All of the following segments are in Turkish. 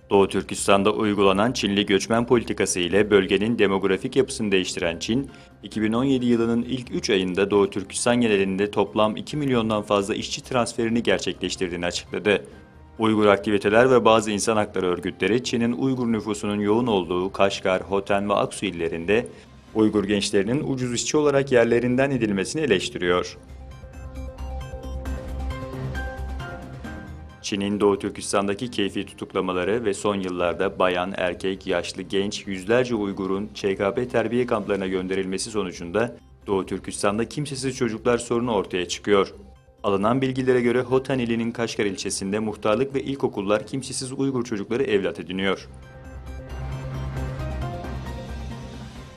Doğu Türkistan'da uygulanan Çinli göçmen politikası ile bölgenin demografik yapısını değiştiren Çin, 2017 yılının ilk 3 ayında Doğu Türkistan genelinde toplam 2 milyondan fazla işçi transferini gerçekleştirdiğini açıkladı. Uygur aktiviteler ve bazı insan hakları örgütleri, Çin'in Uygur nüfusunun yoğun olduğu Kaşgar, Hoten ve Aksu illerinde Uygur gençlerinin ucuz işçi olarak yerlerinden edilmesini eleştiriyor. Çin'in Doğu Türkistan'daki keyfi tutuklamaları ve son yıllarda bayan, erkek, yaşlı, genç yüzlerce Uygur'un ÇKP terbiye kamplarına gönderilmesi sonucunda Doğu Türkistan'da kimsesiz çocuklar sorunu ortaya çıkıyor. Alınan bilgilere göre Hotan ilinin Kaşgar ilçesinde muhtarlık ve ilkokullar kimsesiz Uygur çocukları evlat ediniyor.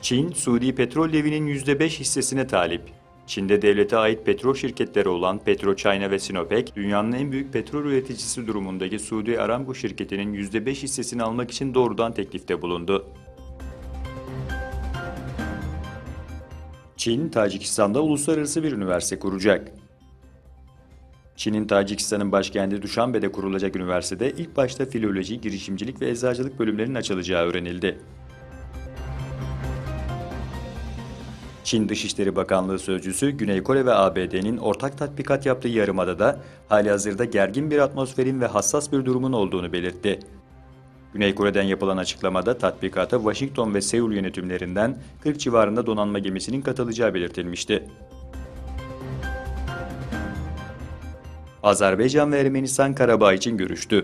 Çin, Suudi petrol devinin %5 hissesine talip. Çin'de devlete ait petrol şirketleri olan PetroChina ve Sinopec, dünyanın en büyük petrol üreticisi durumundaki Suudi Aramco şirketinin %5 hissesini almak için doğrudan teklifte bulundu. Çin, Tacikistan'da uluslararası bir üniversite kuracak. Çin'in Tacikistan'ın başkenti Duşanbe'de kurulacak üniversitede ilk başta filoloji, girişimcilik ve eczacılık bölümlerinin açılacağı öğrenildi. Çin Dışişleri Bakanlığı Sözcüsü, Güney Kore ve ABD'nin ortak tatbikat yaptığı yarımadada halihazırda gergin bir atmosferin ve hassas bir durumun olduğunu belirtti. Güney Kore'den yapılan açıklamada tatbikata Washington ve Seul yönetimlerinden 40 civarında donanma gemisinin katılacağı belirtilmişti. Azerbaycan ve Ermenistan Karabağ için görüştü.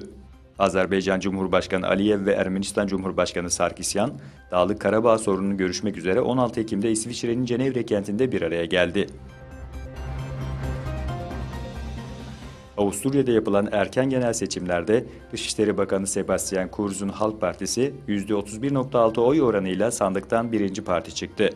Azerbaycan Cumhurbaşkanı Aliyev ve Ermenistan Cumhurbaşkanı Sarkisyan, Dağlık Karabağ sorununu görüşmek üzere 16 Ekim'de İsviçre'nin Cenevre kentinde bir araya geldi. Avusturya'da yapılan erken genel seçimlerde Dışişleri Bakanı Sebastian Kurz'un Halk Partisi %31,6 oy oranıyla sandıktan birinci parti çıktı.